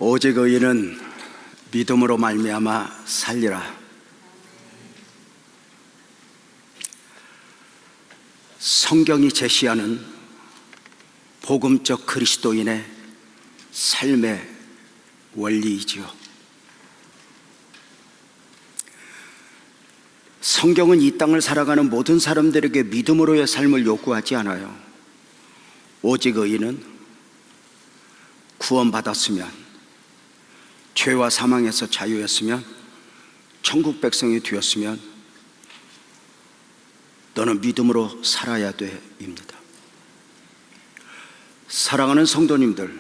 오직 의인은 믿음으로 말미암아 살리라. 성경이 제시하는 복음적 그리스도인의 삶의 원리이지요. 성경은 이 땅을 살아가는 모든 사람들에게 믿음으로의 삶을 요구하지 않아요. 오직 의인은 구원받았으면, 죄와 사망에서 자유했으면, 천국 백성이 되었으면 너는 믿음으로 살아야 돼입니다. 사랑하는 성도님들,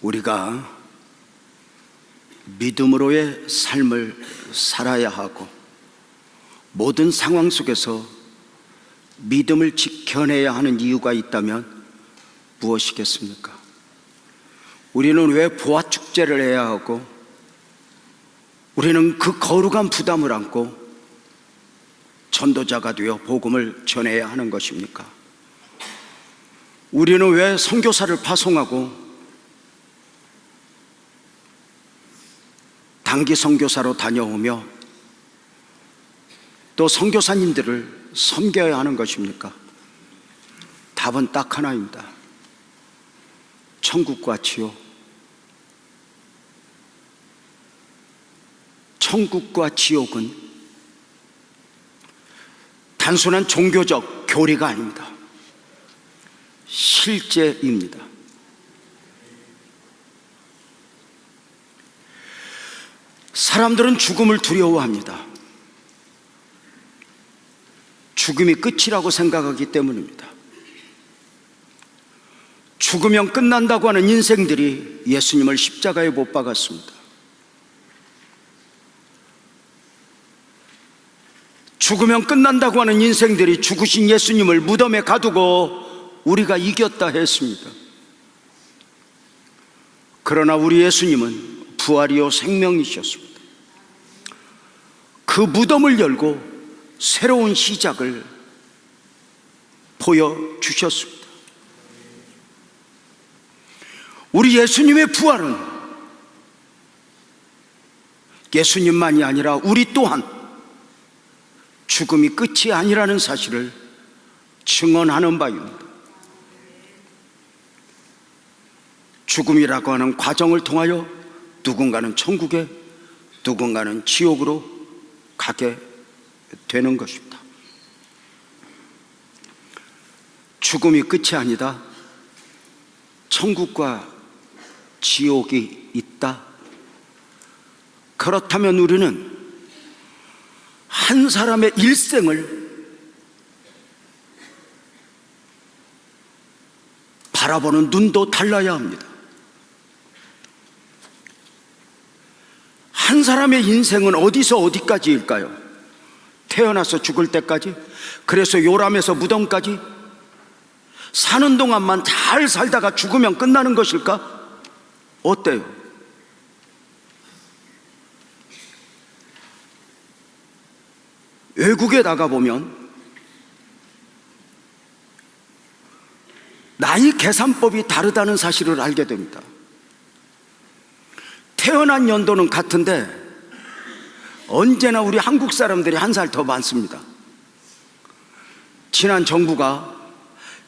우리가 믿음으로의 삶을 살아야 하고 모든 상황 속에서 믿음을 지켜내야 하는 이유가 있다면 무엇이겠습니까? 우리는 왜 보화축제를 해야 하고, 우리는 그 거룩한 부담을 안고 전도자가 되어 복음을 전해야 하는 것입니까? 우리는 왜 선교사를 파송하고 단기 선교사로 다녀오며 또 선교사님들을 섬겨야 하는 것입니까? 답은 딱 하나입니다. 천국과 지옥. 천국과 지옥은 단순한 종교적 교리가 아닙니다. 실제입니다. 사람들은 죽음을 두려워합니다. 죽음이 끝이라고 생각하기 때문입니다. 죽으면 끝난다고 하는 인생들이 예수님을 십자가에 못 박았습니다. 죽으면 끝난다고 하는 인생들이 죽으신 예수님을 무덤에 가두고 우리가 이겼다 했습니다. 그러나 우리 예수님은 부활이요 생명이셨습니다. 그 무덤을 열고 새로운 시작을 보여주셨습니다. 우리 예수님의 부활은 예수님만이 아니라 우리 또한 죽음이 끝이 아니라는 사실을 증언하는 바입니다. 죽음이라고 하는 과정을 통하여 누군가는 천국에, 누군가는 지옥으로 가게 되는 것입니다. 죽음이 끝이 아니다. 천국과 지옥이 있다. 그렇다면 우리는 한 사람의 일생을 바라보는 눈도 달라야 합니다. 한 사람의 인생은 어디서 어디까지일까요? 태어나서 죽을 때까지? 그래서 요람에서 무덤까지? 사는 동안만 잘 살다가 죽으면 끝나는 것일까? 어때요? 외국에 나가보면 나이 계산법이 다르다는 사실을 알게 됩니다. 태어난 연도는 같은데 언제나 우리 한국 사람들이 한 살 더 많습니다. 지난 정부가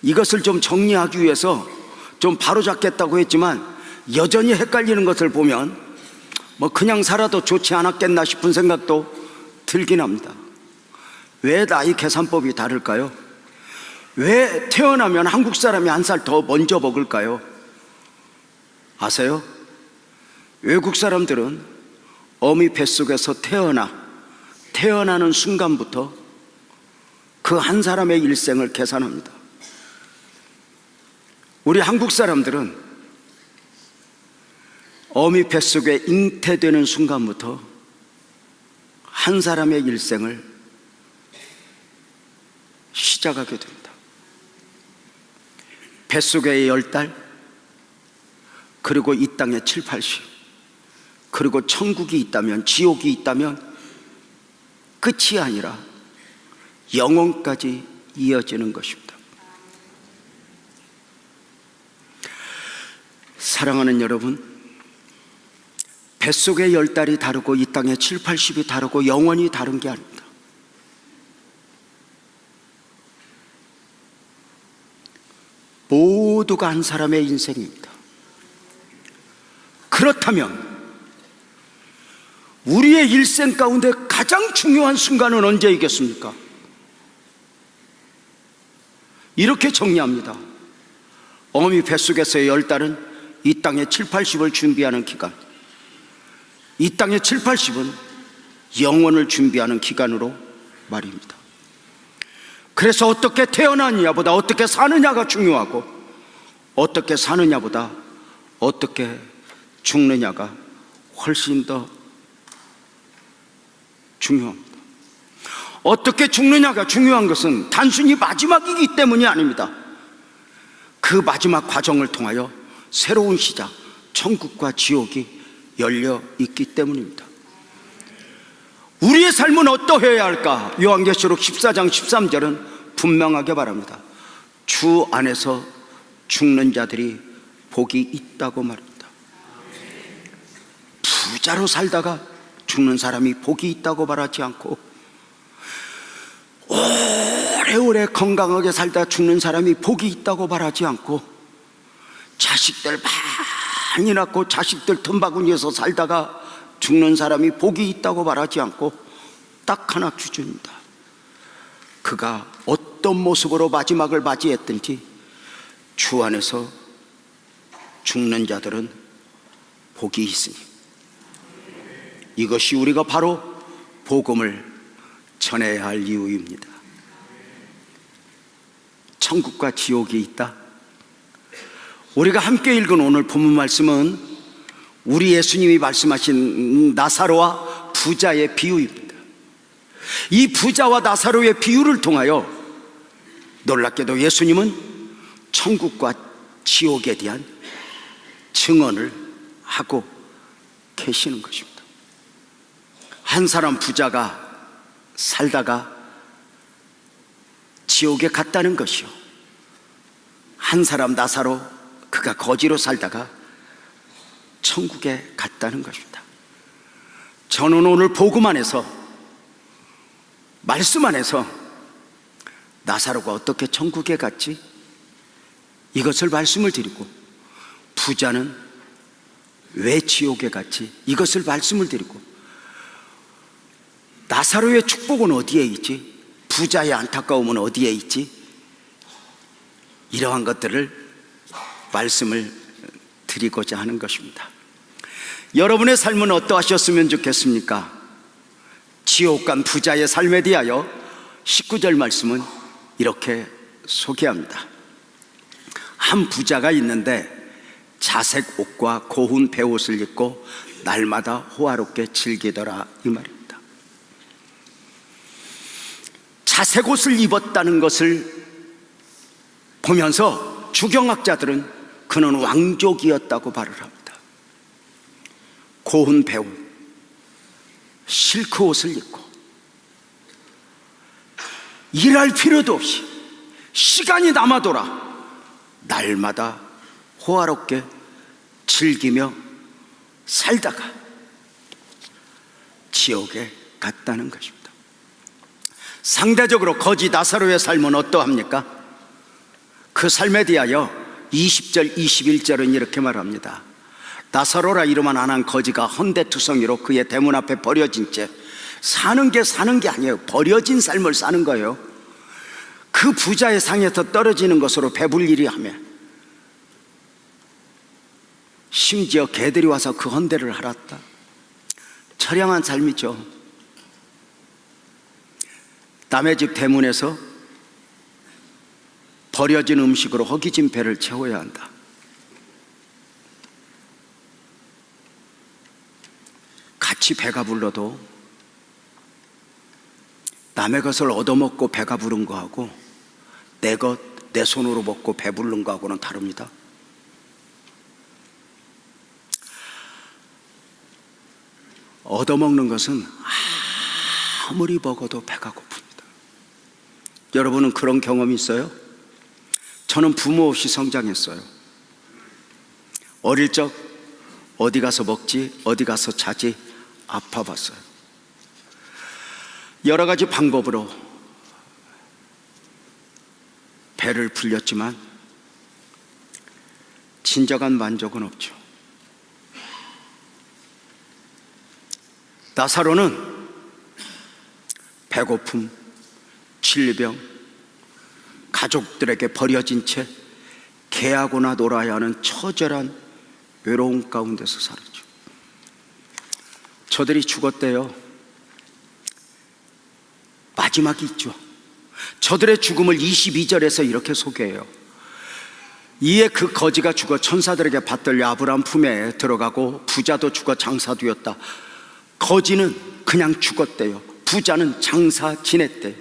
이것을 좀 정리하기 위해서 좀 바로잡겠다고 했지만 여전히 헷갈리는 것을 보면 그냥 살아도 좋지 않았겠나 싶은 생각도 들긴 합니다. 왜 나이 계산법이 다를까요? 왜 태어나면 한국 사람이 한 살 더 먼저 먹을까요? 아세요? 외국 사람들은 어미 뱃속에서 태어나는 순간부터 그 한 사람의 일생을 계산합니다. 우리 한국 사람들은 어미 뱃속에 잉태되는 순간부터 한 사람의 일생을 시작하게 됩니다. 뱃속에 10달, 그리고 이 땅에 7, 80, 그리고 천국이 있다면, 지옥이 있다면 끝이 아니라 영원까지 이어지는 것입니다. 사랑하는 여러분, 뱃속의 10달이 다르고 이 땅의 7, 80이 다르고 영원히 다른 게 아닙니다. 모두가 한 사람의 인생입니다. 그렇다면 우리의 일생 가운데 가장 중요한 순간은 언제이겠습니까? 이렇게 정리합니다. 어미 뱃속에서의 10달은 이 땅의 7, 80을 준비하는 기간, 이 땅의 7, 80은 영원을 준비하는 기간으로 말입니다. 그래서 어떻게 태어나느냐보다 어떻게 사느냐가 중요하고, 어떻게 사느냐보다 어떻게 죽느냐가 훨씬 더 중요합니다. 어떻게 죽느냐가 중요한 것은 단순히 마지막이기 때문이 아닙니다. 그 마지막 과정을 통하여 새로운 시작, 천국과 지옥이 열려 있기 때문입니다. 우리의 삶은 어떠해야 할까? 요한계시록 14장 13절은 분명하게 말합니다. 주 안에서 죽는 자들이 복이 있다고 말합니다. 부자로 살다가 죽는 사람이 복이 있다고 말하지 않고, 오래오래 건강하게 살다 죽는 사람이 복이 있다고 말하지 않고, 자식들 많이 낳고 자식들 틈바구니에서 살다가 죽는 사람이 복이 있다고 말하지 않고, 딱 하나 기준입니다. 그가 어떤 모습으로 마지막을 맞이했든지 주 안에서 죽는 자들은 복이 있으니, 이것이 우리가 바로 복음을 전해야 할 이유입니다. 천국과 지옥이 있다. 우리가 함께 읽은 오늘 본문 말씀은 우리 예수님이 말씀하신 나사로와 부자의 비유입니다. 이 부자와 나사로의 비유를 통하여 놀랍게도 예수님은 천국과 지옥에 대한 증언을 하고 계시는 것입니다. 한 사람 부자가 살다가 지옥에 갔다는 것이요, 한 사람 나사로, 그가 거지로 살다가 천국에 갔다는 것입니다. 저는 오늘 복음 안에서, 말씀 안에서 나사로가 어떻게 천국에 갔지? 이것을 말씀을 드리고, 부자는 왜 지옥에 갔지? 이것을 말씀을 드리고, 나사로의 축복은 어디에 있지? 부자의 안타까움은 어디에 있지? 이러한 것들을 말씀을 드리고자 하는 것입니다. 여러분의 삶은 어떠하셨으면 좋겠습니까? 지옥 간 부자의 삶에 대하여 19절 말씀은 이렇게 소개합니다. 한 부자가 있는데 자색 옷과 고운 베옷을 입고 날마다 호화롭게 즐기더라, 이 말입니다. 자색 옷을 입었다는 것을 보면서 주경학자들은 그는 왕족이었다고 말을 합니다. 고운 베옷, 실크 옷을 입고 일할 필요도 없이 시간이 남아돌아 날마다 호화롭게 즐기며 살다가 지옥에 갔다는 것입니다. 상대적으로 거지 나사로의 삶은 어떠합니까? 그 삶에 대하여 20절 21절은 이렇게 말합니다. 나사로라 이름은 안 한 거지가 헌데투성이로 그의 대문 앞에 버려진 채 사는 게 아니에요. 버려진 삶을 사는 거예요. 그 부자의 상에서 떨어지는 것으로 배불 일이 하며, 심지어 개들이 와서 그 헌데를 핥았다. 처량한 삶이죠. 남의 집 대문에서 버려진 음식으로 허기진 배를 채워야 한다. 같이 배가 불러도 남의 것을 얻어먹고 배가 부른 거하고 내 것, 내 손으로 먹고 배부른 거하고는 다릅니다. 얻어먹는 것은 아무리 먹어도 배가 고픕니다. 여러분은 그런 경험이 있어요? 저는 부모 없이 성장했어요. 어릴 적 어디 가서 먹지, 어디 가서 자지 아파봤어요. 여러 가지 방법으로 배를 불렸지만 진정한 만족은 없죠. 나사로는 배고픔, 질병, 가족들에게 버려진 채 개하고나 놀아야 하는 처절한 외로움 가운데서 살았죠. 저들이 죽었대요. 마지막이 있죠. 저들의 죽음을 22절에서 이렇게 소개해요. 이에 그 거지가 죽어 천사들에게 받들려 아브라함 품에 들어가고 부자도 죽어 장사되었다. 거지는 그냥 죽었대요. 부자는 장사 지냈대요.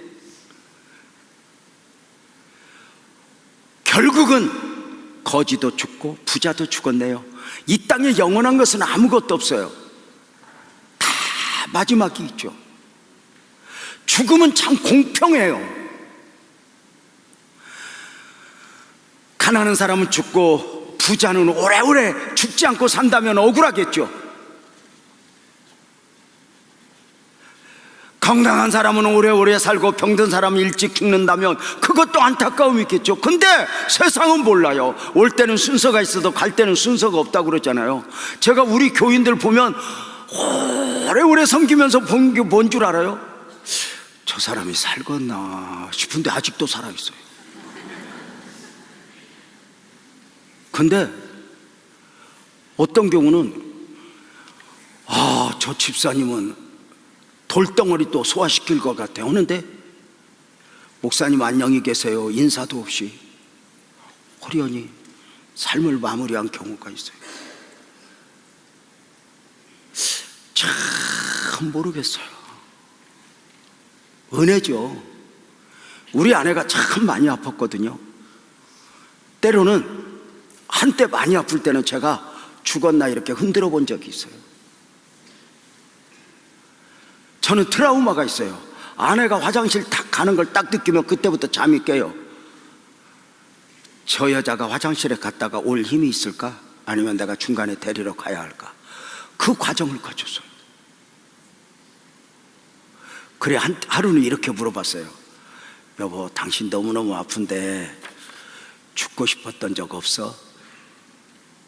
결국은 거지도 죽고 부자도 죽었네요. 이 땅에 영원한 것은 아무것도 없어요. 다 마지막이 있죠. 죽음은 참 공평해요. 가난한 사람은 죽고 부자는 오래오래 죽지 않고 산다면 억울하겠죠. 건강한 사람은 오래오래 살고 병든 사람은 일찍 죽는다면 그것도 안타까움이 있겠죠. 근데 세상은 몰라요. 올 때는 순서가 있어도 갈 때는 순서가 없다고 그러잖아요. 제가 우리 교인들 보면 오래오래 섬기면서 본 게 뭔 줄 알아요? 저 사람이 살겠나 싶은데 아직도 살아있어요. 근데 어떤 경우는 저 집사님은 돌덩어리 또 소화시킬 것 같아요. 하는데 목사님 안녕히 계세요 인사도 없이 호련히 삶을 마무리한 경우가 있어요. 참 모르겠어요. 은혜죠. 우리 아내가 참 많이 아팠거든요. 때로는 한때 많이 아플 때는 제가 죽었나 이렇게 흔들어 본 적이 있어요. 저는 트라우마가 있어요. 아내가 화장실 딱 가는 걸 딱 느끼면 그때부터 잠이 깨요. 저 여자가 화장실에 갔다가 올 힘이 있을까? 아니면 내가 중간에 데리러 가야 할까? 그 과정을 거쳤어요. 그래 하루는 이렇게 물어봤어요. 여보, 당신 너무너무 아픈데 죽고 싶었던 적 없어?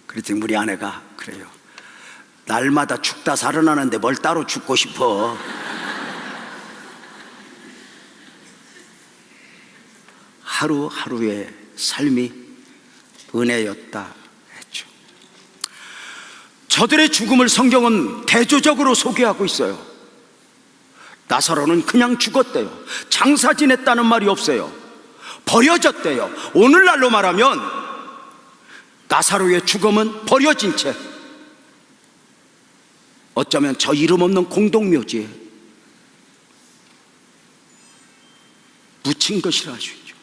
그랬더니 우리 아내가 그래요. 날마다 죽다 살아나는데 뭘 따로 죽고 싶어. 하루하루의 삶이 은혜였다 했죠. 저들의 죽음을 성경은 대조적으로 소개하고 있어요. 나사로는 그냥 죽었대요. 장사 지냈다는 말이 없어요. 버려졌대요. 오늘날로 말하면 나사로의 죽음은 버려진 채, 어쩌면 저 이름 없는 공동묘지에 묻힌 것이라 할 수 있죠.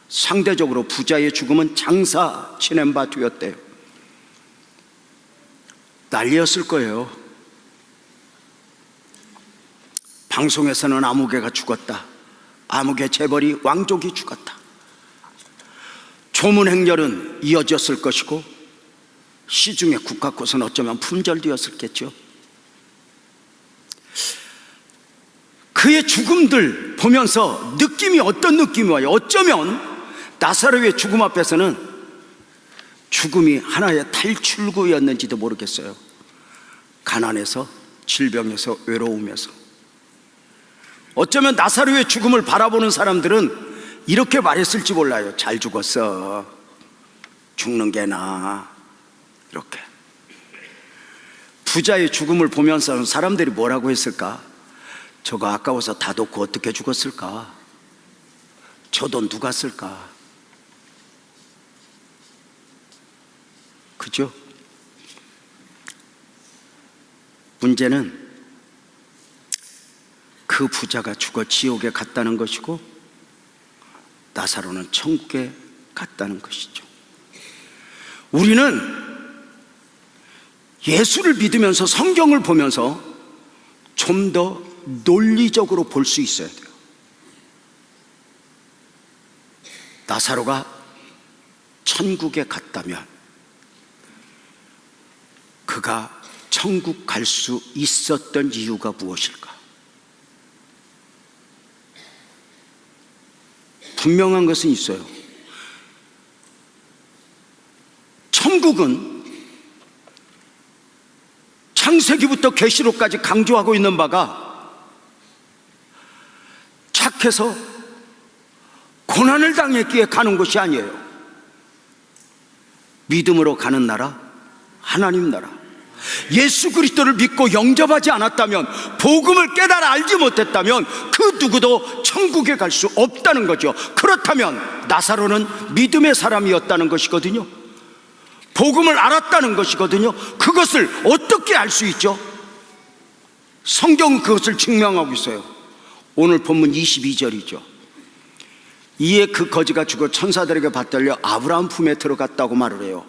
상대적으로 부자의 죽음은 장사 지낸 바 되었대요. 난리였을 거예요. 방송에서는 아무개가 죽었다, 아무개 재벌이 왕족이 죽었다. 조문행렬은 이어졌을 것이고 시중의 국화꽃은 어쩌면 품절되었을겠죠. 그의 죽음들 보면서 느낌이 어떤 느낌이 와요? 어쩌면 나사로의 죽음 앞에서는 죽음이 하나의 탈출구였는지도 모르겠어요. 가난에서, 질병에서, 외로움에서. 어쩌면 나사로의 죽음을 바라보는 사람들은 이렇게 말했을지 몰라요. 잘 죽었어, 죽는 게 나아, 이렇게. 부자의 죽음을 보면서는 사람들이 뭐라고 했을까? 저거 아까워서 다 놓고 어떻게 죽었을까? 저 돈 누가 쓸까? 그죠? 문제는 그 부자가 죽어 지옥에 갔다는 것이고 나사로는 천국에 갔다는 것이죠. 우리는 예수를 믿으면서 성경을 보면서 좀 더 논리적으로 볼 수 있어야 돼요. 나사로가 천국에 갔다면 그가 천국 갈 수 있었던 이유가 무엇일까? 분명한 것은 있어요. 천국은 창세기부터 계시록까지 강조하고 있는 바가 착해서 고난을 당했기에 가는 곳이 아니에요. 믿음으로 가는 나라, 하나님 나라. 예수 그리스도를 믿고 영접하지 않았다면, 복음을 깨달아 알지 못했다면 그 누구도 천국에 갈 수 없다는 거죠. 그렇다면 나사로는 믿음의 사람이었다는 것이거든요. 복음을 알았다는 것이거든요. 그것을 어떻게 알 수 있죠? 성경은 그것을 증명하고 있어요. 오늘 본문 22절이죠. 이에 그 거지가 죽어 천사들에게 받들려 아브라함 품에 들어갔다고 말을 해요.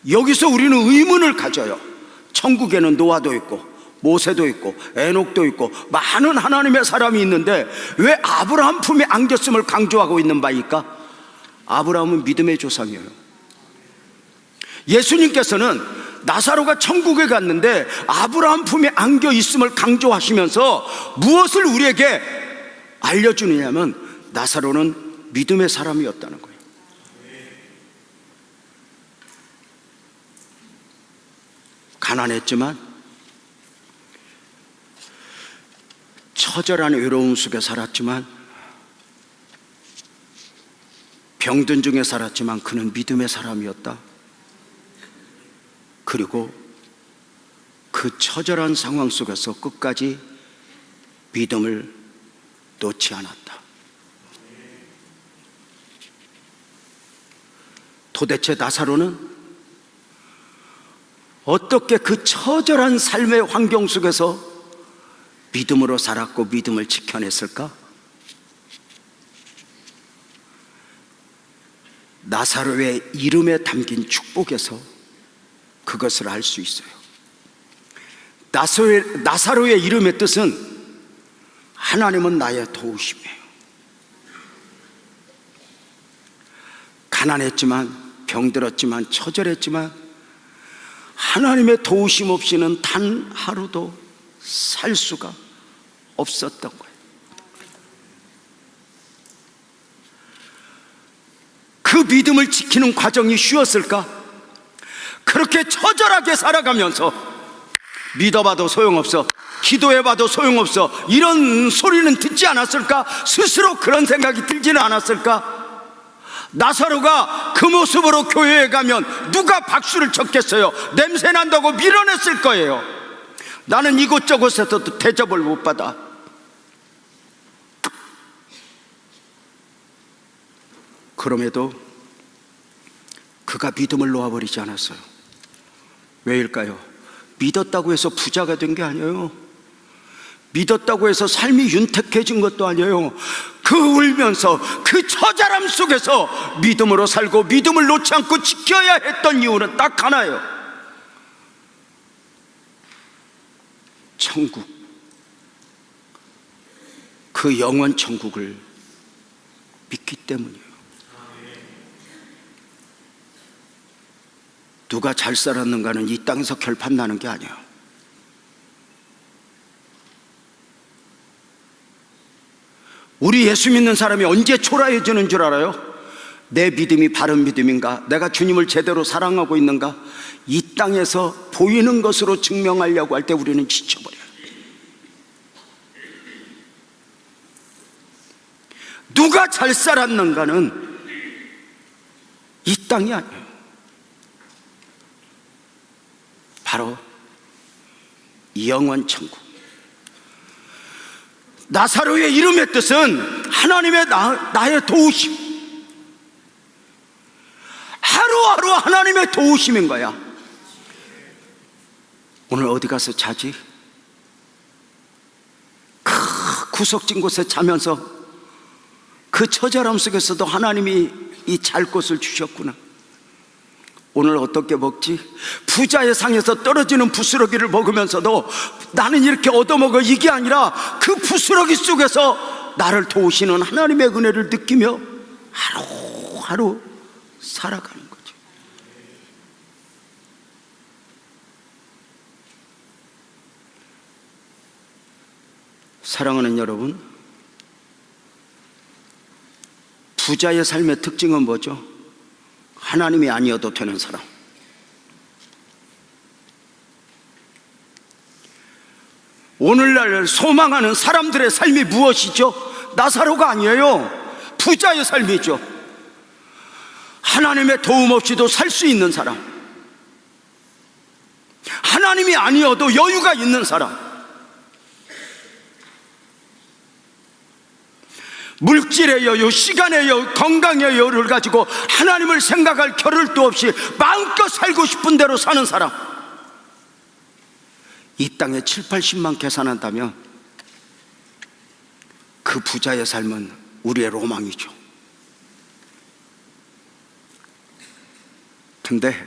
여기서 우리는 의문을 가져요. 천국에는 노아도 있고 모세도 있고 에녹도 있고 많은 하나님의 사람이 있는데 왜 아브라함 품에 안겼음을 강조하고 있는 바일까? 아브라함은 믿음의 조상이에요. 예수님께서는 나사로가 천국에 갔는데 아브라함 품에 안겨 있음을 강조하시면서 무엇을 우리에게 알려주느냐면 나사로는 믿음의 사람이었다는 거예요. 가난했지만 처절한 외로움 속에 살았지만 병든 중에 살았지만 그는 믿음의 사람이었다. 그리고 그 처절한 상황 속에서 끝까지 믿음을 놓지 않았다. 도대체 나사로는 어떻게 그 처절한 삶의 환경 속에서 믿음으로 살았고 믿음을 지켜냈을까? 나사로의 이름에 담긴 축복에서 그것을 알 수 있어요. 나사로의 이름의 뜻은 하나님은 나의 도우심이에요. 가난했지만, 병들었지만, 처절했지만 하나님의 도우심 없이는 단 하루도 살 수가 없었던 거예요. 그 믿음을 지키는 과정이 쉬웠을까? 그렇게 처절하게 살아가면서 믿어봐도 소용없어, 기도해봐도 소용없어, 이런 소리는 듣지 않았을까? 스스로 그런 생각이 들지는 않았을까? 나사로가 그 모습으로 교회에 가면 누가 박수를 쳤겠어요? 냄새 난다고 밀어냈을 거예요. 나는 이곳저곳에서도 대접을 못 받아. 그럼에도 그가 믿음을 놓아버리지 않았어요. 왜일까요? 믿었다고 해서 부자가 된 게 아니에요. 믿었다고 해서 삶이 윤택해진 것도 아니에요. 그 울면서 그 처절함 속에서 믿음으로 살고 믿음을 놓지 않고 지켜야 했던 이유는 딱 하나예요. 천국, 그 영원 천국을 믿기 때문이에요. 누가 잘 살았는가는 이 땅에서 결판 나는 게 아니에요. 우리 예수 믿는 사람이 언제 초라해지는 줄 알아요? 내 믿음이 바른 믿음인가? 내가 주님을 제대로 사랑하고 있는가? 이 땅에서 보이는 것으로 증명하려고 할 때 우리는 지쳐버려요. 누가 잘 살았는가는 이 땅이 아니에요. 바로 영원 천국. 나사로의 이름의 뜻은 하나님의 나의 도우심. 하루하루 하나님의 도우심인 거야. 오늘 어디 가서 자지? 구석진 곳에 자면서 그 처절함 속에서도 하나님이 이 잘 곳을 주셨구나. 오늘 어떻게 먹지? 부자의 상에서 떨어지는 부스러기를 먹으면서도 나는 이렇게 얻어먹어, 이게 아니라 그 부스러기 속에서 나를 도우시는 하나님의 은혜를 느끼며 하루하루 살아가는 거죠. 사랑하는 여러분, 부자의 삶의 특징은 뭐죠? 하나님이 아니어도 되는 사람. 오늘날 소망하는 사람들의 삶이 무엇이죠? 나사로가 아니에요. 부자의 삶이죠. 하나님의 도움 없이도 살 수 있는 사람, 하나님이 아니어도 여유가 있는 사람, 물질의 여유, 시간의 여유, 건강의 여유를 가지고 하나님을 생각할 겨를도 없이 마음껏 살고 싶은 대로 사는 사람. 이 땅에 7, 80만 계산한다면 그 부자의 삶은 우리의 로망이죠. 근데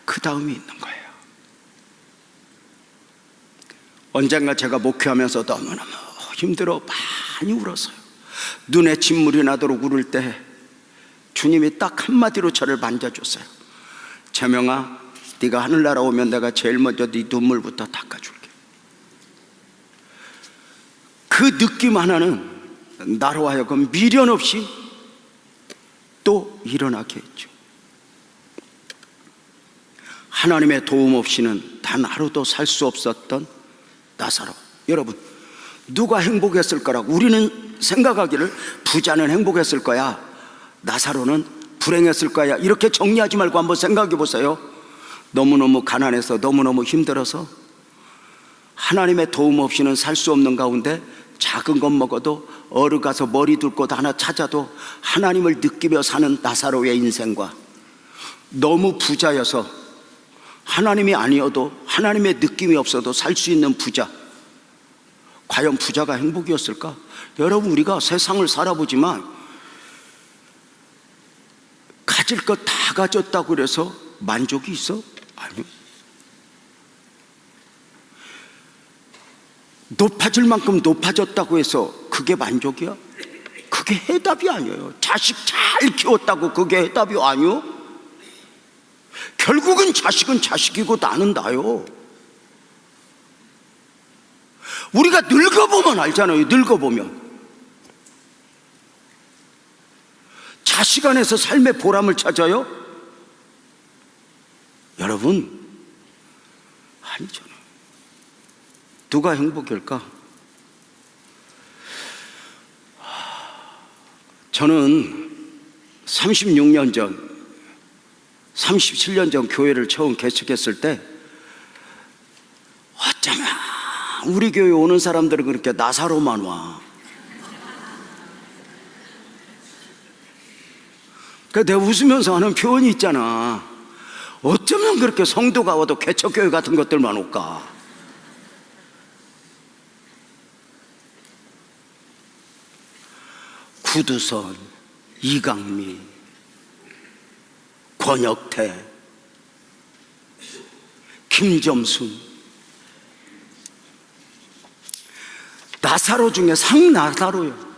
그 다음이 있는 거예요. 언젠가 제가 목회하면서 너무너무 힘들어 많이 울었어요. 눈에 진물이 나도록 울을 때 주님이 딱 한마디로 저를 만져줬어요. 재명아, 네가 하늘나라 오면 내가 제일 먼저 네 눈물부터 닦아줄게. 그 느낌 하나는 나로 하여금 미련 없이 또 일어나게 했죠. 하나님의 도움 없이는 단 하루도 살 수 없었던 나사로. 여러분, 누가 행복했을 거라고 우리는 생각하기를 부자는 행복했을 거야, 나사로는 불행했을 거야, 이렇게 정리하지 말고 한번 생각해 보세요. 너무너무 가난해서 너무너무 힘들어서 하나님의 도움 없이는 살 수 없는 가운데 작은 것 먹어도 어느 가서 머리 둘 곳 하나 찾아도 하나님을 느끼며 사는 나사로의 인생과 너무 부자여서 하나님이 아니어도 하나님의 느낌이 없어도 살 수 있는 부자, 과연 부자가 행복이었을까? 여러분, 우리가 세상을 살아보지만 가질 것 다 가졌다고 그래서 만족이 있어? 아니요. 높아질 만큼 높아졌다고 해서 그게 만족이야? 그게 해답이 아니에요. 자식 잘 키웠다고 그게 해답이 아니요? 결국은 자식은 자식이고 나는 나요. 우리가 늙어보면 알잖아요. 늙어보면 자식 안에서 삶의 보람을 찾아요? 여러분, 아니잖아요. 누가 행복일까? 저는 36년 전, 37년 전 교회를 처음 개척했을 때 어쩌면 우리 교회 오는 사람들은 그렇게 나사로만 와. 그러니까 내가 웃으면서 하는 표현이 있잖아. 어쩌면 그렇게 성도가 와도 개척교회 같은 것들만 올까? 구두선, 이강미, 권혁태, 김점순, 나사로 중에 상나사로요.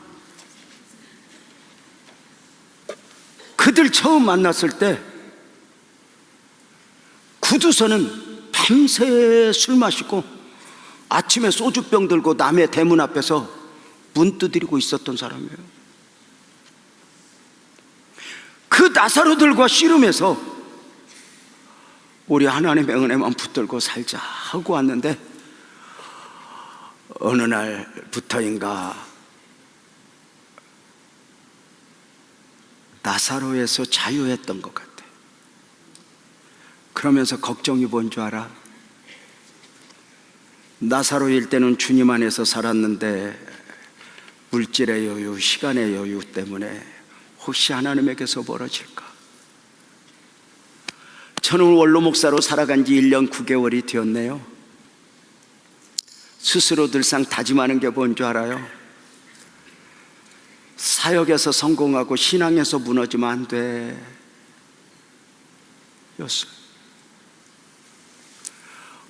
그들 처음 만났을 때 구두선은 밤새 술 마시고 아침에 소주병 들고 남의 대문 앞에서 문 두드리고 있었던 사람이에요. 그 나사로들과 씨름해서 우리 하나님의 은혜만 붙들고 살자 하고 왔는데 어느 날부터인가 나사로에서 자유했던 것 같아. 그러면서 걱정이 뭔 줄 알아? 나사로일 때는 주님 안에서 살았는데 물질의 여유, 시간의 여유 때문에 혹시 하나님에게서 멀어질까? 저는 원로 목사로 살아간 지 1년 9개월이 되었네요. 스스로 늘상 다짐하는 게 뭔 줄 알아요? 사역에서 성공하고 신앙에서 무너지면 안 돼 였어요.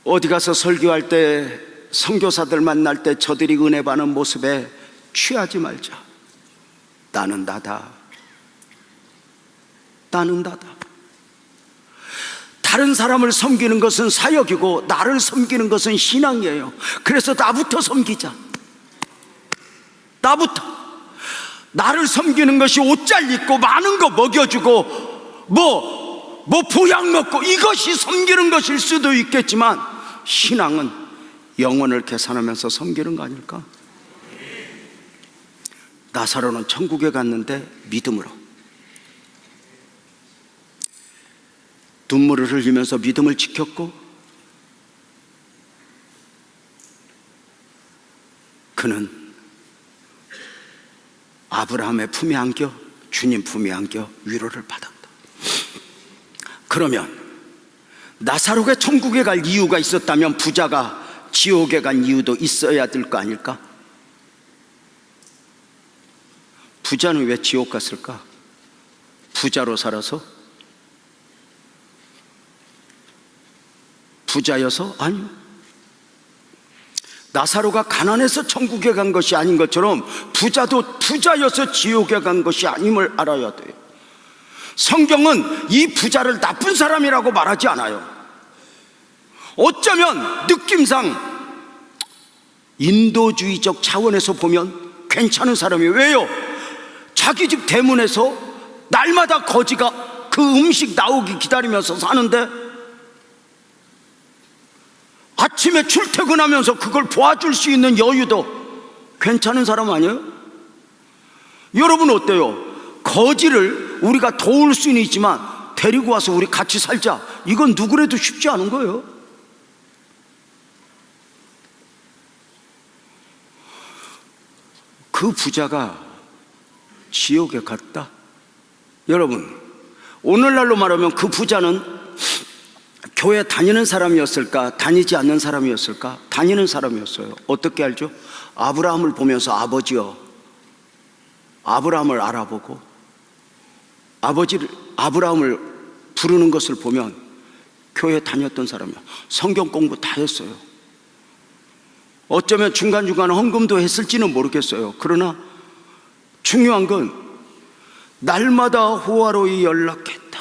어디 가서 설교할 때, 선교사들 만날 때 저들이 은혜 받는 모습에 취하지 말자. 나는 나다. 나는 나다. 다른 사람을 섬기는 것은 사역이고 나를 섬기는 것은 신앙이에요. 그래서 나부터 섬기자. 나부터. 나를 섬기는 것이 옷잘 입고 많은 거 먹여주고 뭐 보약 먹고 이것이 섬기는 것일 수도 있겠지만, 신앙은 영혼을 계산하면서 섬기는 거 아닐까? 나사로는 천국에 갔는데 믿음으로, 눈물을 흘리면서 믿음을 지켰고, 그는 아브라함의 품에 안겨, 주님 품에 안겨 위로를 받았다. 그러면 나사로가 천국에 갈 이유가 있었다면 부자가 지옥에 간 이유도 있어야 될 거 아닐까? 부자는 왜 지옥 갔을까? 부자로 살아서? 부자여서? 아니요. 나사로가 가난해서 천국에 간 것이 아닌 것처럼 부자도 부자여서 지옥에 간 것이 아님을 알아야 돼요. 성경은 이 부자를 나쁜 사람이라고 말하지 않아요. 어쩌면 느낌상 인도주의적 차원에서 보면 괜찮은 사람이에요. 왜요? 자기 집 대문에서 날마다 거지가 그 음식 나오기 기다리면서 사는데 아침에 출퇴근하면서 그걸 도와줄 수 있는 여유도 괜찮은 사람 아니에요? 여러분 어때요? 거지를 우리가 도울 수는 있지만 데리고 와서 우리 같이 살자, 이건 누구라도 쉽지 않은 거예요. 그 부자가 지옥에 갔다? 여러분, 오늘날로 말하면 그 부자는 교회 다니는 사람이었을까? 다니지 않는 사람이었을까? 다니는 사람이었어요. 어떻게 알죠? 아브라함을 보면서 아버지여, 아브라함을 알아보고 아브라함을 부르는 것을 보면 교회 다녔던 사람이야. 성경 공부 다 했어요. 어쩌면 중간중간 헌금도 했을지는 모르겠어요. 그러나 중요한 건 날마다 호화로이 연락했다.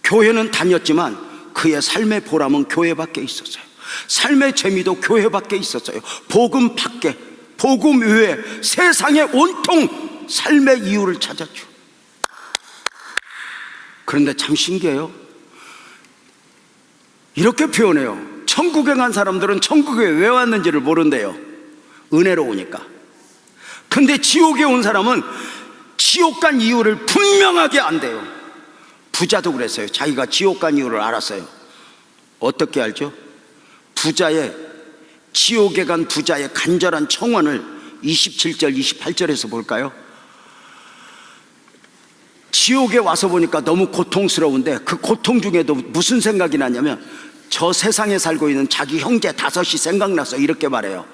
교회는 다녔지만 그의 삶의 보람은 교회 밖에 있었어요. 삶의 재미도 교회 밖에 있었어요. 복음 밖에, 복음 외에 세상에 온통 삶의 이유를 찾았죠. 그런데 참 신기해요. 이렇게 표현해요. 천국에 간 사람들은 천국에 왜 왔는지를 모른대요. 은혜로 오니까. 근데 지옥에 온 사람은 지옥 간 이유를 분명하게 안대요. 부자도 그랬어요. 자기가 지옥 간 이유를 알았어요. 어떻게 알죠? 지옥에 간 부자의 간절한 청원을 27절 28절에서 볼까요? 지옥에 와서 보니까 너무 고통스러운데 그 고통 중에도 무슨 생각이 나냐면 저 세상에 살고 있는 자기 형제 5이 생각나서 이렇게 말해요.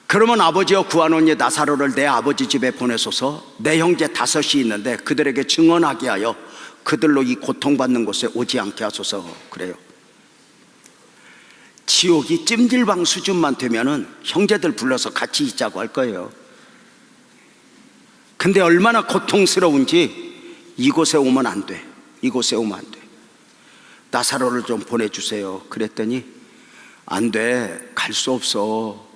그러면 아버지여 구하노니 나사로를 내 아버지 집에 보내소서. 내 형제 5이 있는데 그들에게 증언하게 하여 그들로 이 고통받는 곳에 오지 않게 하소서. 그래요. 지옥이 찜질방 수준만 되면은 형제들 불러서 같이 있자고 할 거예요. 근데 얼마나 고통스러운지 이곳에 오면 안 돼. 이곳에 오면 안 돼. 나사로를 좀 보내주세요. 그랬더니 안 돼. 갈 수 없어.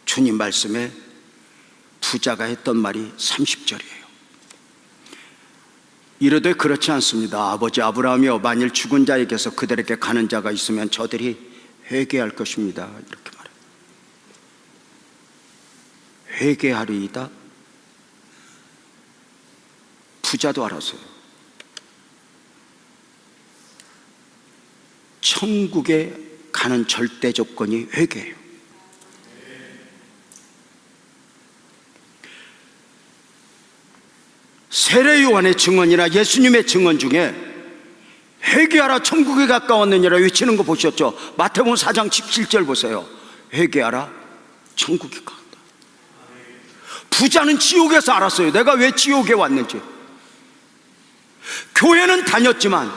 주님 말씀에 부자가 했던 말이 30절이에요. 이르되 그렇지 않습니다. 아버지 아브라함이여, 만일 죽은 자에게서 그들에게 가는 자가 있으면 저들이 회개할 것입니다. 이렇게 말해요. 회개하리이다. 부자도 알았어요. 천국에 가는 절대 조건이 회개예요. 세례 요한의 증언이나 예수님의 증언 중에 회개하라 천국에 가까웠느니라 외치는 거 보셨죠? 마태복음 4장 17절 보세요. 회개하라 천국에 가까웠다. 부자는 지옥에서 알았어요. 내가 왜 지옥에 왔는지. 교회는 다녔지만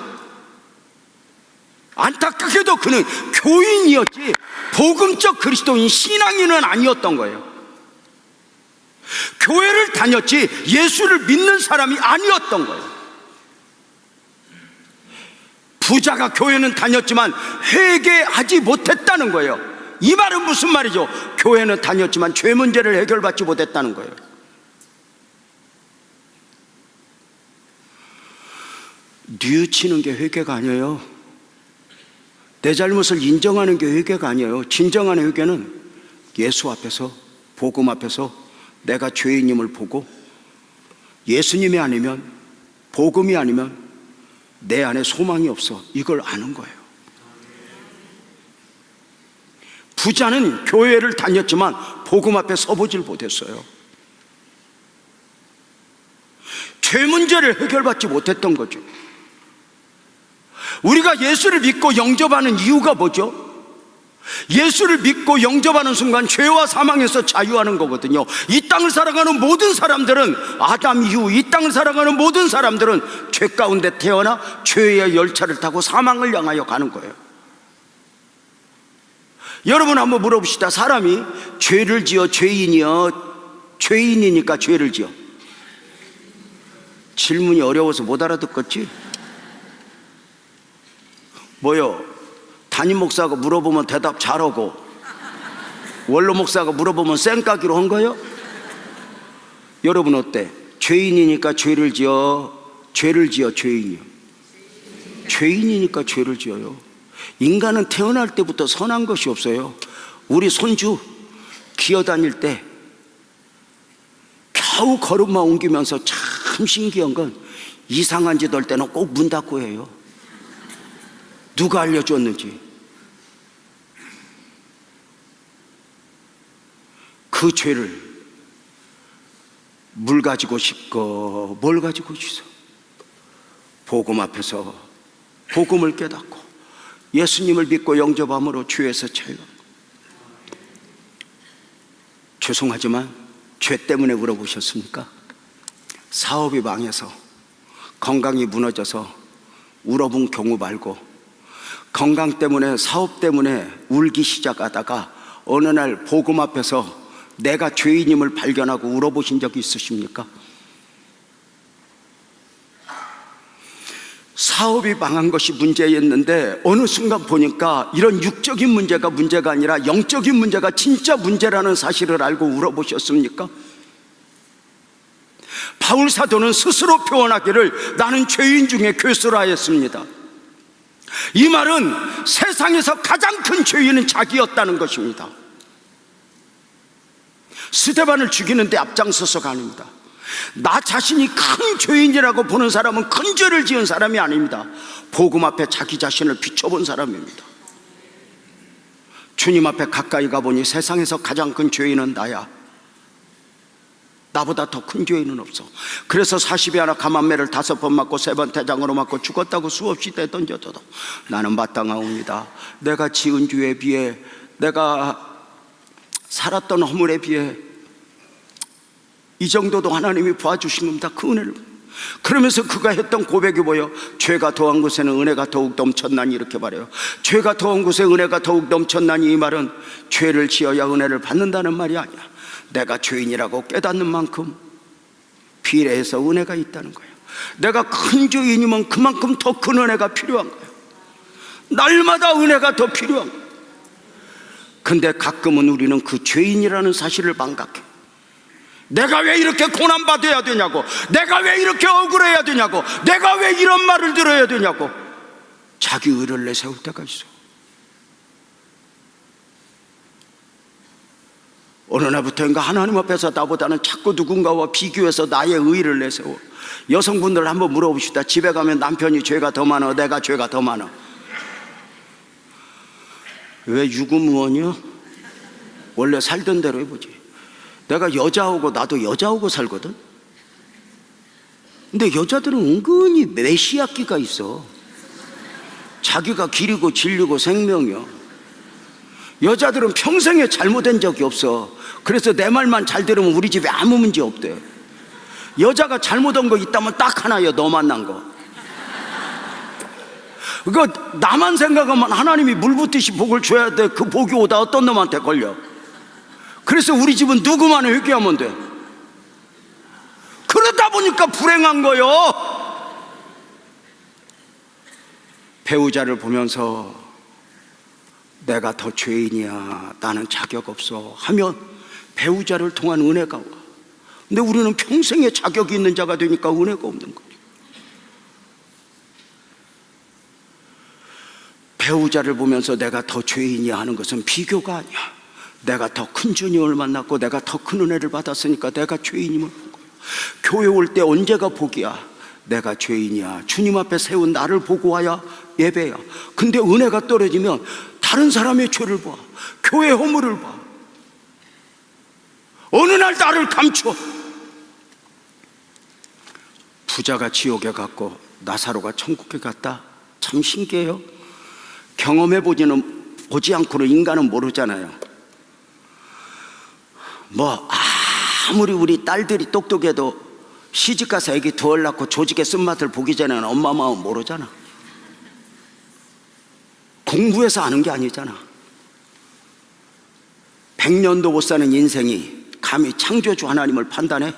안타깝게도 그는 교인이었지 복음적 그리스도인 신앙인은 아니었던 거예요. 교회를 다녔지 예수를 믿는 사람이 아니었던 거예요. 부자가 교회는 다녔지만 회개하지 못했다는 거예요. 이 말은 무슨 말이죠? 교회는 다녔지만 죄 문제를 해결받지 못했다는 거예요. 뉘우치는 게 회개가 아니에요. 내 잘못을 인정하는 게 회개가 아니에요. 진정한 회개는 예수 앞에서, 복음 앞에서 내가 죄인임을 보고 예수님이 아니면, 복음이 아니면 내 안에 소망이 없어, 이걸 아는 거예요. 부자는 교회를 다녔지만 복음 앞에 서보질 못했어요. 죄 문제를 해결받지 못했던 거죠. 우리가 예수를 믿고 영접하는 이유가 뭐죠? 예수를 믿고 영접하는 순간 죄와 사망에서 자유하는 거거든요. 이 땅을 살아가는 모든 사람들은, 아담 이후 이 땅을 살아가는 모든 사람들은 죄 가운데 태어나 죄의 열차를 타고 사망을 향하여 가는 거예요. 여러분 한번 물어봅시다. 사람이 죄를 지어 죄인이요, 죄인이니까 죄를 지어? 질문이 어려워서 못 알아듣겠지? 뭐요? 담임 목사가 물어보면 대답 잘하고 원로 목사가 물어보면 쌩까기로 한 거예요? 여러분 어때? 죄인이니까 죄를 지어, 죄를 지어, 죄인이요? 죄인이니까 죄를 지어요. 인간은 태어날 때부터 선한 것이 없어요. 우리 손주 기어다닐 때 겨우 걸음만 옮기면서 참 신기한 건 이상한 짓 할 때는 꼭 문 닫고 해요. 누가 알려줬는지. 그 죄를 물 가지고 씻고 뭘 가지고 씻어? 복음 앞에서 복음을 깨닫고 예수님을 믿고 영접함으로 죄에서 자유합니다. 죄송하지만 죄 때문에 울어보셨습니까? 사업이 망해서, 건강이 무너져서 울어본 경우 말고, 건강 때문에, 사업 때문에 울기 시작하다가 어느 날 복음 앞에서 내가 죄인임을 발견하고 울어보신 적이 있으십니까? 사업이 망한 것이 문제였는데 어느 순간 보니까 이런 육적인 문제가 문제가 아니라 영적인 문제가 진짜 문제라는 사실을 알고 울어보셨습니까? 바울 사도는 스스로 표현하기를 나는 죄인 중에 괴수라했습니다. 이 말은 세상에서 가장 큰 죄인은 자기였다는 것입니다. 스데반을 죽이는데 앞장서서 가는다. 나 자신이 큰 죄인이라고 보는 사람은 큰 죄를 지은 사람이 아닙니다. 복음 앞에 자기 자신을 비춰본 사람입니다. 주님 앞에 가까이 가보니 세상에서 가장 큰 죄인은 나야. 나보다 더 큰 죄인은 없어. 그래서 40에 하나 감암매를 5번 맞고 3번 대장으로 맞고 죽었다고 수없이 내던져도 나는 마땅하옵니다. 내가 지은 죄에 비해, 내가 살았던 허물에 비해 이 정도도 하나님이 봐주신 겁니다. 그 은혜를. 그러면서 그가 했던 고백이 뭐예요? 죄가 더한 곳에는 은혜가 더욱 넘쳤나니, 이렇게 말해요. 죄가 더한 곳에 은혜가 더욱 넘쳤나니, 이 말은 죄를 지어야 은혜를 받는다는 말이 아니야. 내가 죄인이라고 깨닫는 만큼 비례해서 은혜가 있다는 거예요. 내가 큰 죄인이면 그만큼 더 큰 은혜가 필요한 거예요. 날마다 은혜가 더 필요한 거예요. 근데 가끔은 우리는 그 죄인이라는 사실을 망각해. 내가 왜 이렇게 고난받아야 되냐고, 내가 왜 이렇게 억울해야 되냐고, 내가 왜 이런 말을 들어야 되냐고 자기 의를 내세울 때가 있어. 어느 날부터인가 하나님 앞에서 나보다는 자꾸 누군가와 비교해서 나의 의의를 내세워. 여성분들 한번 물어봅시다. 집에 가면 남편이 죄가 더 많아, 내가 죄가 더 많아? 왜 유구무원이야? 원래 살던 대로 해보지. 내가 여자하고, 나도 여자하고 살거든. 근데 여자들은 은근히 메시아끼가 있어. 자기가 길이고 진리고 생명이야. 여자들은 평생에 잘못된 적이 없어. 그래서 내 말만 잘 들으면 우리 집에 아무 문제 없대. 여자가 잘못한 거 있다면 딱 하나야, 너 만난 거. 그거 나만 생각하면 하나님이 물 붓듯이 복을 줘야 돼. 그 복이 오다 어떤 놈한테 걸려. 그래서 우리 집은 누구만 회개하면 돼. 그러다 보니까 불행한 거요. 배우자를 보면서 내가 더 죄인이야, 나는 자격 없어 하면 배우자를 통한 은혜가 와. 근데 우리는 평생에 자격이 있는 자가 되니까 은혜가 없는 거죠. 배우자를 보면서 내가 더 죄인이야 하는 것은 비교가 아니야. 내가 더 큰 주님을 만났고 내가 더 큰 은혜를 받았으니까 내가 죄인임을 본 거야. 교회 올 때 언제가 복이야? 내가 죄인이야, 주님 앞에 세운 나를 보고 와야 예배야. 근데 은혜가 떨어지면 다른 사람의 죄를 봐, 교회 허물을 봐. 어느 날 나를 감춰. 부자가 지옥에 갔고 나사로가 천국에 갔다. 참 신기해요. 보지 않고는 인간은 모르잖아요. 뭐 아무리 우리 딸들이 똑똑해도 시집가서 애기 두얼 낳고 조직의 쓴맛을 보기 전에는 엄마 마음 모르잖아. 공부해서 아는 게 아니잖아. 100년도 못 사는 인생이 감히 창조주 하나님을 판단해?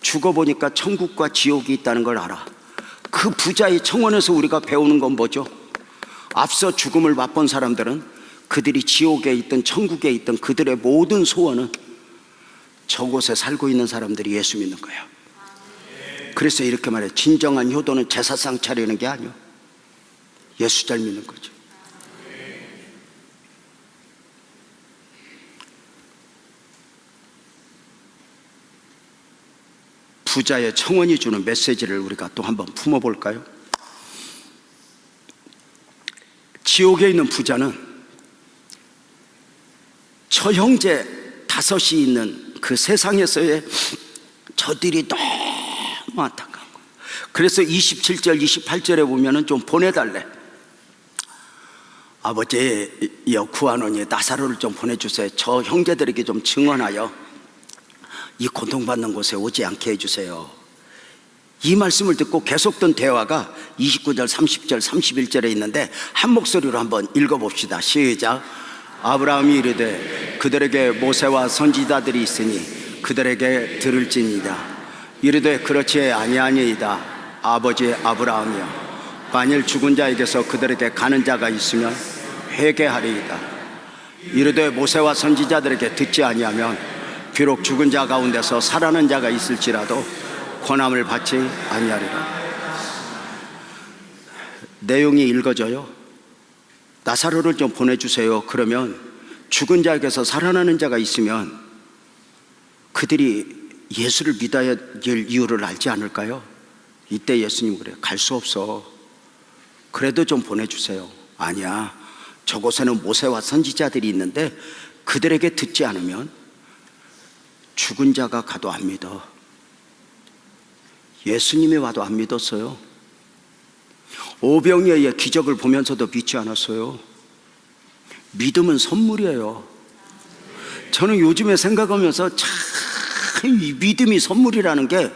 죽어보니까 천국과 지옥이 있다는 걸 알아. 그 부자의 청원에서 우리가 배우는 건 뭐죠? 앞서 죽음을 맛본 사람들은 그들이 지옥에 있든 천국에 있든 그들의 모든 소원은 저곳에 살고 있는 사람들이 예수 믿는 거예요. 그래서 이렇게 말해, 진정한 효도는 제사상 차리는 게 아니요, 예수 잘 믿는 거죠. 부자의 청원이 주는 메시지를 우리가 또 한번 품어볼까요? 지옥에 있는 부자는 저 형제 5이 있는 그 세상에서의 저들이 너무 안타까운 거예요. 그래서 27절 28절에 보면은 좀 보내달래. 아버지, 구하노니 나사로를 좀 보내주세요. 저 형제들에게 좀 증언하여 이 고통받는 곳에 오지 않게 해주세요. 이 말씀을 듣고 계속된 대화가 29절 30절 31절에 있는데 한 목소리로 한번 읽어봅시다. 시작. 아브라함이 이르되 그들에게 모세와 선지자들이 있으니 그들에게 들을지니라. 이르되 그렇지 아니하니이다. 아버지 아브라함이여, 만일 죽은 자에게서 그들에게 가는 자가 있으면 회개하리이다. 이르되 모세와 선지자들에게 듣지 아니하면 비록 죽은 자 가운데서 살아난 자가 있을지라도 권함을 받지 아니하리라. 내용이 읽어져요. 나사로를 좀 보내주세요. 그러면 죽은 자에게서 살아나는 자가 있으면 그들이 예수를 믿어야 될 이유를 알지 않을까요? 이때 예수님 그래요. 갈 수 없어. 그래도 좀 보내주세요. 아니야, 저곳에는 모세와 선지자들이 있는데 그들에게 듣지 않으면 죽은 자가 가도 안 믿어. 예수님이 와도 안 믿었어요. 오병이어의 기적을 보면서도 믿지 않았어요. 믿음은 선물이에요. 저는 요즘에 생각하면서 참 이 믿음이 선물이라는 게,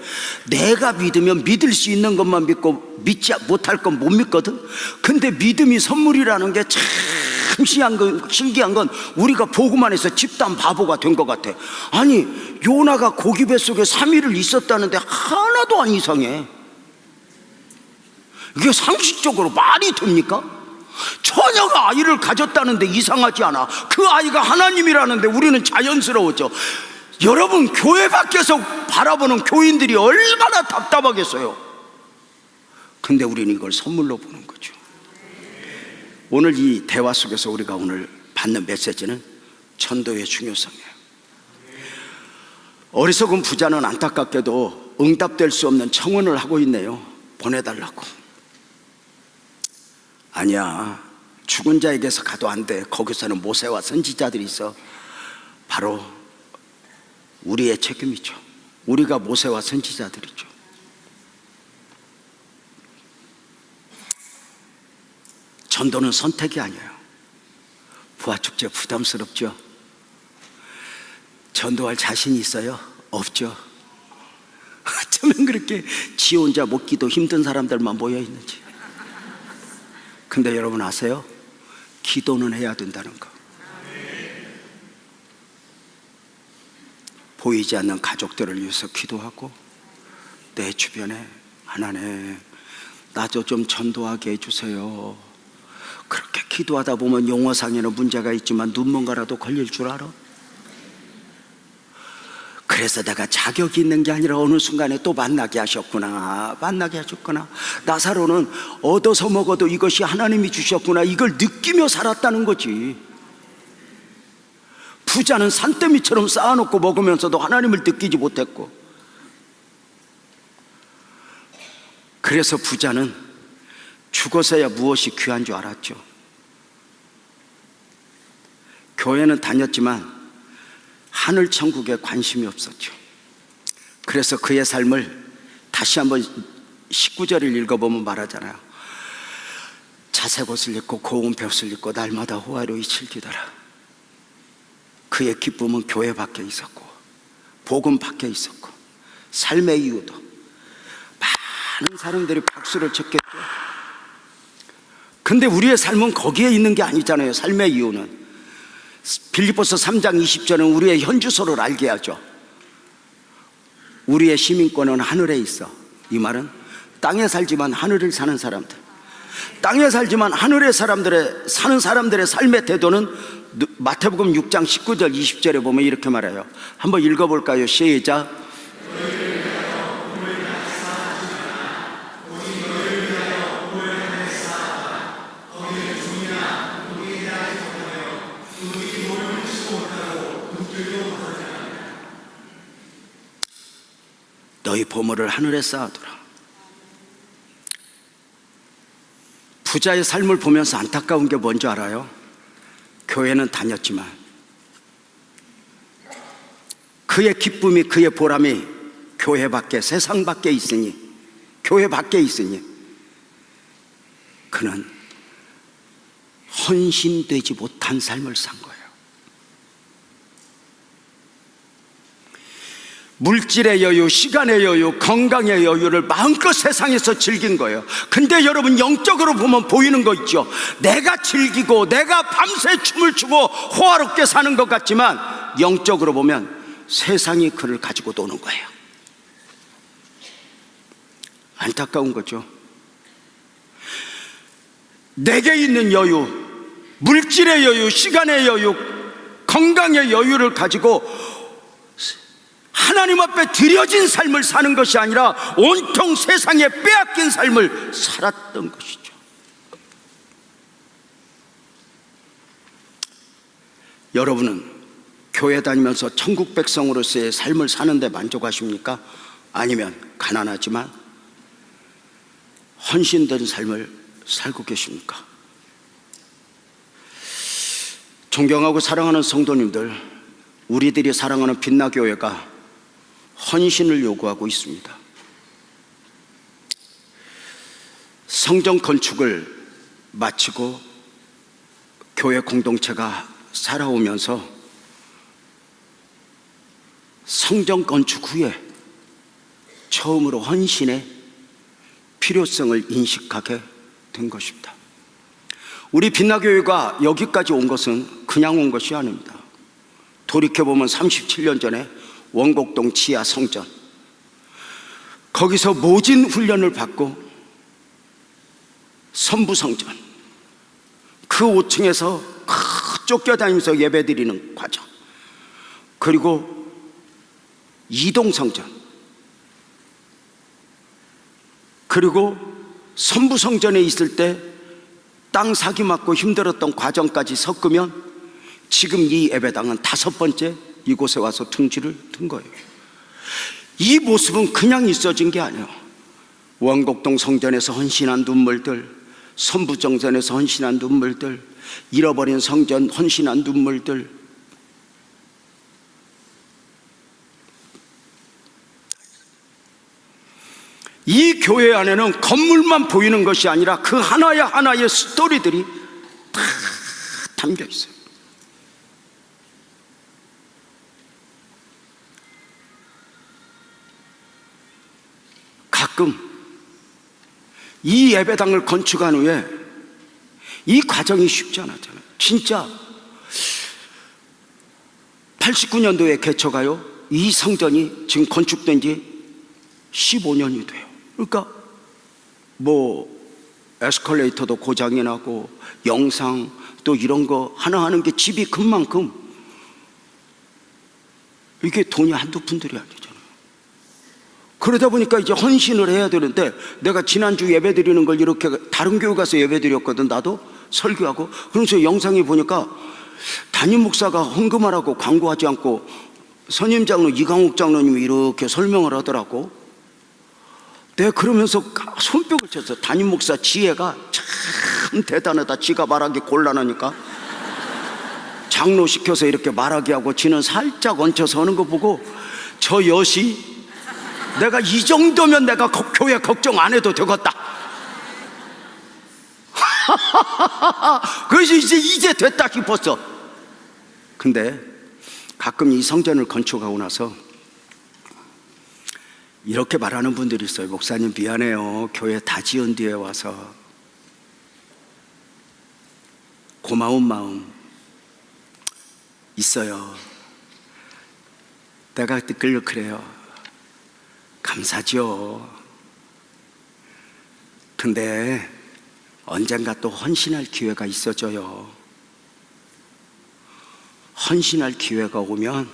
내가 믿으면 믿을 수 있는 것만 믿고 믿지 못할 건 못 믿거든. 근데 믿음이 선물이라는 게 참 신기한 건 우리가 보고만 해서 집단 바보가 된 것 같아. 아니, 요나가 고기 뱃속에 3일을 있었다는데 하나도 안 이상해. 이게 상식적으로 말이 됩니까? 처녀가 아이를 가졌다는데 이상하지 않아. 그 아이가 하나님이라는데 우리는 자연스러웠죠. 여러분, 교회 밖에서 바라보는 교인들이 얼마나 답답하겠어요. 근데 우리는 이걸 선물로 보는 거죠. 오늘 이 대화 속에서 우리가 오늘 받는 메시지는 전도의 중요성이에요. 어리석은 부자는 안타깝게도 응답될 수 없는 청원을 하고 있네요. 보내달라고. 아니야, 죽은 자에게서 가도 안 돼. 거기서는 모세와 선지자들이 있어. 바로 우리의 책임이죠. 우리가 모세와 선지자들이죠. 전도는 선택이 아니에요. 부활축제 부담스럽죠? 전도할 자신이 있어요? 없죠? 어쩌면 그렇게 지 혼자 먹기도 힘든 사람들만 모여 있는지. 근데 여러분 아세요? 기도는 해야 된다는 거. 보이지 않는 가족들을 위해서 기도하고, 내 주변에 하나님 나도 좀 전도하게 해주세요. 그렇게 기도하다 보면 용어상에는 문제가 있지만 눈먼가라도 걸릴 줄 알아? 그래서 내가 자격이 있는 게 아니라 어느 순간에 또 만나게 하셨구나. 나사로는 얻어서 먹어도 이것이 하나님이 주셨구나, 이걸 느끼며 살았다는 거지. 부자는 산더미처럼 쌓아놓고 먹으면서도 하나님을 느끼지 못했고, 그래서 부자는 죽어서야 무엇이 귀한 줄 알았죠. 교회는 다녔지만 하늘 천국에 관심이 없었죠. 그래서 그의 삶을 다시 한번 19절을 읽어보면 말하잖아요. 자색 옷을 입고 고운 벼슬 입고 날마다 호화로이 즐기더라. 그의 기쁨은 교회 밖에 있었고 복음 밖에 있었고 삶의 이유도 많은 사람들이 박수를 쳤겠죠. 근데 우리의 삶은 거기에 있는 게 아니잖아요. 삶의 이유는 빌립보서 3장 20절은 우리의 현주소를 알게 하죠. 우리의 시민권은 하늘에 있어. 이 말은 땅에 살지만 하늘을 사는 사람들, 땅에 살지만 하늘의 사는 사람들의 삶의 태도는 마태복음 6장 19절 20절에 보면 이렇게 말해요. 한번 읽어볼까요? 시작. 너희 보물을 하늘에 쌓아두라. 부자의 삶을 보면서 안타까운 게 뭔지 알아요? 교회는 다녔지만 그의 기쁨이, 그의 보람이 교회 밖에, 세상 밖에 있으니, 교회 밖에 있으니 그는 헌신되지 못한 삶을 산 거예요. 물질의 여유, 시간의 여유, 건강의 여유를 마음껏 세상에서 즐긴 거예요. 근데 여러분, 영적으로 보면 보이는 거 있죠. 내가 즐기고 내가 밤새 춤을 추고 호화롭게 사는 것 같지만 영적으로 보면 세상이 그를 가지고 노는 거예요. 안타까운 거죠. 내게 있는 여유, 물질의 여유, 시간의 여유, 건강의 여유를 가지고 하나님 앞에 드려진 삶을 사는 것이 아니라 온통 세상에 빼앗긴 삶을 살았던 것이죠. 여러분은 교회 다니면서 천국 백성으로서의 삶을 사는데 만족하십니까? 아니면 가난하지만 헌신된 삶을 살고 계십니까? 존경하고 사랑하는 성도님들, 우리들이 사랑하는 빛나교회가 헌신을 요구하고 있습니다. 성전 건축을 마치고 교회 공동체가 살아오면서 성전 건축 후에 처음으로 헌신의 필요성을 인식하게 된 것입니다. 우리 빛나교회가 여기까지 온 것은 그냥 온 것이 아닙니다. 돌이켜보면 37년 전에 원곡동 지하 성전, 거기서 모진 훈련을 받고 선부성전, 그 5층에서 쫓겨다니면서 예배드리는 과정, 그리고 이동성전, 그리고 선부성전에 있을 때 땅 사기 맞고 힘들었던 과정까지 섞으면 지금 이 예배당은 5번째 이곳에 와서 둥지를 든 거예요. 이 모습은 그냥 있어진 게 아니에요. 원곡동 성전에서 헌신한 눈물들, 선부정전에서 헌신한 눈물들, 잃어버린 성전 헌신한 눈물들, 이 교회 안에는 건물만 보이는 것이 아니라 그 하나의 스토리들이 다 담겨 있어요. 가끔 이 예배당을 건축한 후에 이 과정이 쉽지 않았잖아요. 진짜 89년도에 개척하여 이 성전이 지금 건축된 지 15년이 돼요. 그러니까 뭐 에스컬레이터도 고장이 나고 영상 또 이런 거 하나 하는 게 집이 큰 만큼 이게 돈이 한두 푼들이 아니잖아요. 그러다 보니까 이제 헌신을 해야 되는데, 내가 지난주 예배 드리는 걸 이렇게 다른 교회 가서 예배 드렸거든. 나도 설교하고. 그러면서 영상에 보니까 담임 목사가 헌금하라고 광고하지 않고 선임 장로 이강욱 장로님이 이렇게 설명을 하더라고. 내가 그러면서 손뼉을 쳤어. 담임 목사 지혜가 참 대단하다. 지가 말하기 곤란하니까 장로 시켜서 이렇게 말하게 하고 지는 살짝 얹혀서 하는 거 보고, 저 여시 내가 이 정도면 내가 교회 걱정 안 해도 되겠다. 그래서 이제 됐다 싶었어. 근데 가끔 이 성전을 건축하고 나서 이렇게 말하는 분들이 있어요. 목사님 미안해요. 교회 다 지은 뒤에 와서. 고마운 마음 있어요. 내가 듣기로 그래요. 감사죠. 근데 언젠가 또 헌신할 기회가 있어져요. 헌신할 기회가 오면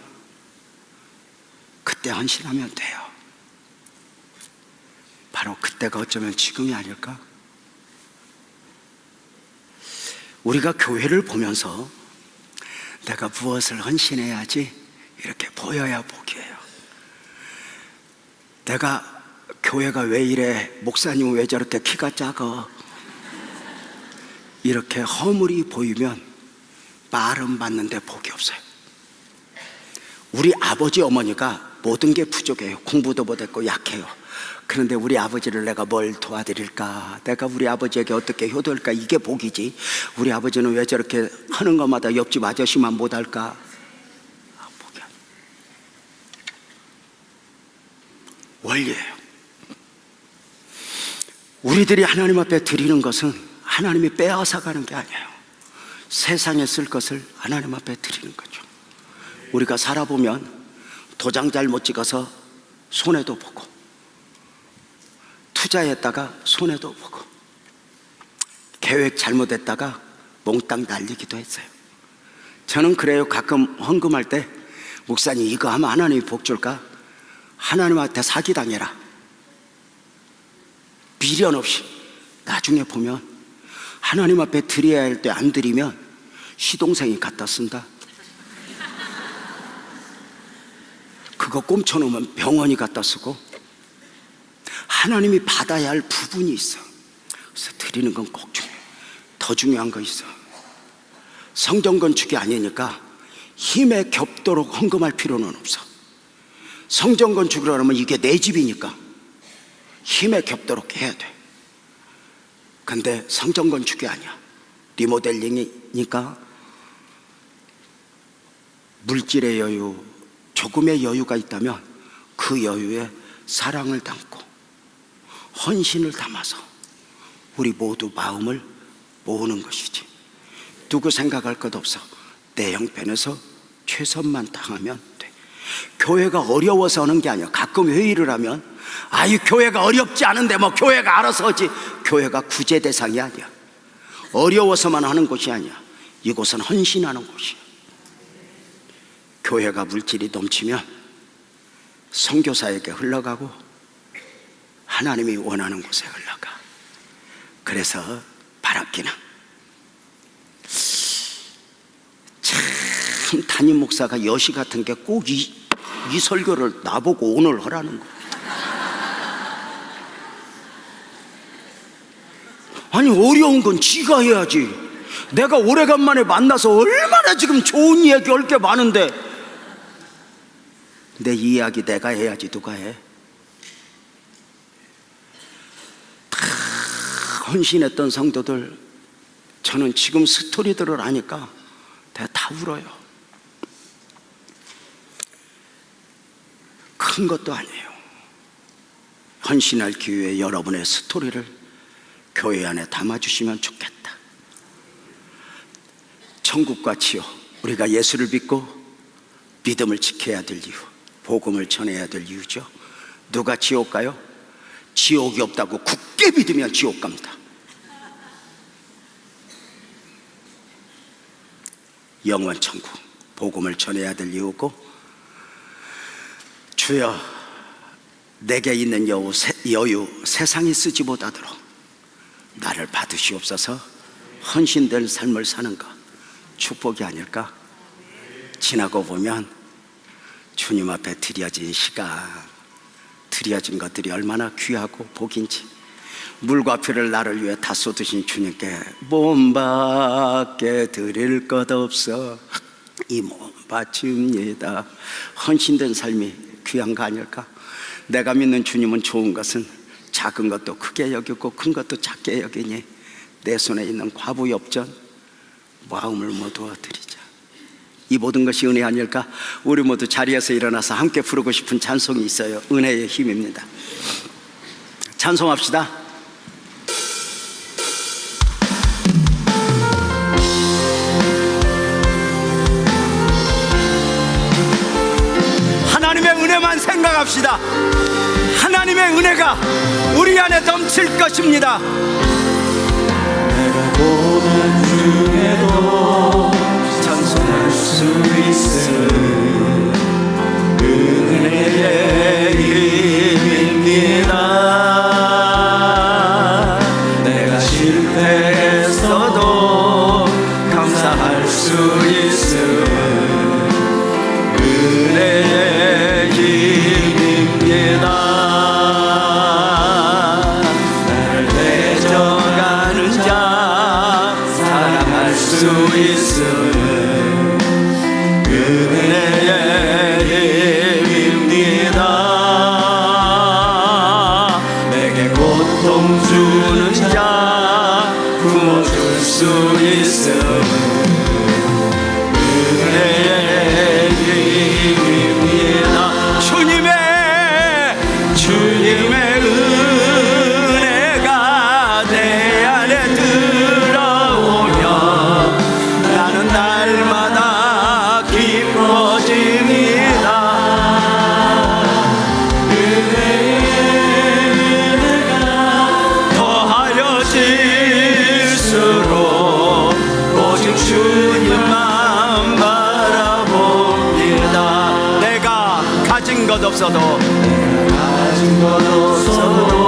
그때 헌신하면 돼요. 바로 그때가 어쩌면 지금이 아닐까? 우리가 교회를 보면서 내가 무엇을 헌신해야지 이렇게 보여야 복이에요. 내가 교회가 왜 이래, 목사님 왜 저렇게 키가 작아, 이렇게 허물이 보이면 말은 맞는데 복이 없어요. 우리 아버지 어머니가 모든 게 부족해요. 공부도 못했고 약해요. 그런데 우리 아버지를 내가 뭘 도와드릴까, 내가 우리 아버지에게 어떻게 효도할까, 이게 복이지. 우리 아버지는 왜 저렇게 하는 것마다 옆집 아저씨만 못할까? 복이 아니에요. 원리예요. 우리들이 하나님 앞에 드리는 것은 하나님이 빼앗아 가는 게 아니에요. 세상에 쓸 것을 하나님 앞에 드리는 거죠. 우리가 살아보면 도장 잘못 찍어서 손해도 보고, 투자했다가 손해도 보고, 계획 잘못했다가 몽땅 날리기도 했어요. 저는 그래요. 가끔 헌금할 때, 목사님 이거 하면 하나님이 복 줄까? 하나님한테 사기당해라. 미련 없이. 나중에 보면 하나님 앞에 드려야 할 때 안 드리면 시동생이 갖다 쓴다. 그거 꼼쳐놓으면 병원이 갖다 쓰고. 하나님이 받아야 할 부분이 있어. 그래서 드리는 건 꼭 중요해. 더 중요한 거 있어. 성전 건축이 아니니까 힘에 겹도록 헌금할 필요는 없어. 성전 건축을 하면 이게 내 집이니까 힘에 겹도록 해야 돼. 근데 성전 건축이 아니야. 리모델링이니까 물질의 여유, 조금의 여유가 있다면 그 여유에 사랑을 담고 헌신을 담아서 우리 모두 마음을 모으는 것이지. 누구 생각할 것 없어. 내 형편에서 최선만 당하면 돼. 교회가 어려워서 하는 게 아니야. 가끔 회의를 하면 이 교회가 어렵지 않은데 뭐 교회가 알아서 하지. 교회가 구제 대상이 아니야. 어려워서만 하는 곳이 아니야. 이곳은 헌신하는 곳이야. 교회가 물질이 넘치면 선교사에게 흘러가고 하나님이 원하는 곳에 흘러가. 그래서 바랍기는 참 담임 목사가 여시 같은 게 꼭 이 설교를 나보고 오늘 하라는 거. 아니 어려운 건 지가 해야지. 내가 오래간만에 만나서 얼마나 지금 좋은 이야기 할 게 많은데 내 이야기 내가 해야지 누가 해? 다 헌신했던 성도들, 저는 지금 스토리들을 아니까 다 울어요. 큰 것도 아니에요. 헌신할 기회에 여러분의 스토리를 교회 안에 담아주시면 좋겠다. 천국과 지옥, 우리가 예수를 믿고 믿음을 지켜야 될 이유, 복음을 전해야 될 이유죠. 누가 지옥 가요? 지옥이 없다고 굳게 믿으면 지옥 갑니다. 영원 천국 복음을 전해야 될 이유고, 주여 내게 있는 여유 세상이 쓰지 못하도록 나를 받으시옵소서. 헌신된 삶을 사는 것 축복이 아닐까? 지나고 보면 주님 앞에 드려진 시간, 드려진 것들이 얼마나 귀하고 복인지, 물과 피를 나를 위해 다 쏟으신 주님께 몸밖에 드릴 것 없어 이 몸 바칩니다. 헌신된 삶이 귀한 거 아닐까? 내가 믿는 주님은 좋은 것은 작은 것도 크게 여기고 큰 것도 작게 여기니 내 손에 있는 과부 엽전 마음을 모두 드리자. 이 모든 것이 은혜 아닐까? 우리 모두 자리에서 일어나서 함께 부르고 싶은 찬송이 있어요. 은혜의 힘입니다. 찬송합시다. 하나님의 은혜만 생각합시다. 하나님의 은혜가 우리 안에 넘칠 것입니다. 내가 고난 중에도 찬송할 수 있을 은혜의 힘입니다. 내가 실패했어도 감사할 수 있을 은혜의 힘입니다. 나를 대적하는 자 사랑할 수 있음 은혜의 힘입니다. 내게 고통 주는 자 품어줄 수 있음 은혜의 힘입니다. 주님의 은혜가 내 안에 들어오면 나는 날마다 기뻐집니다. 은혜가 더하여질수록 오직 주님만 바라봅니다. 내가 가진 것 없어도 가진 것 없어도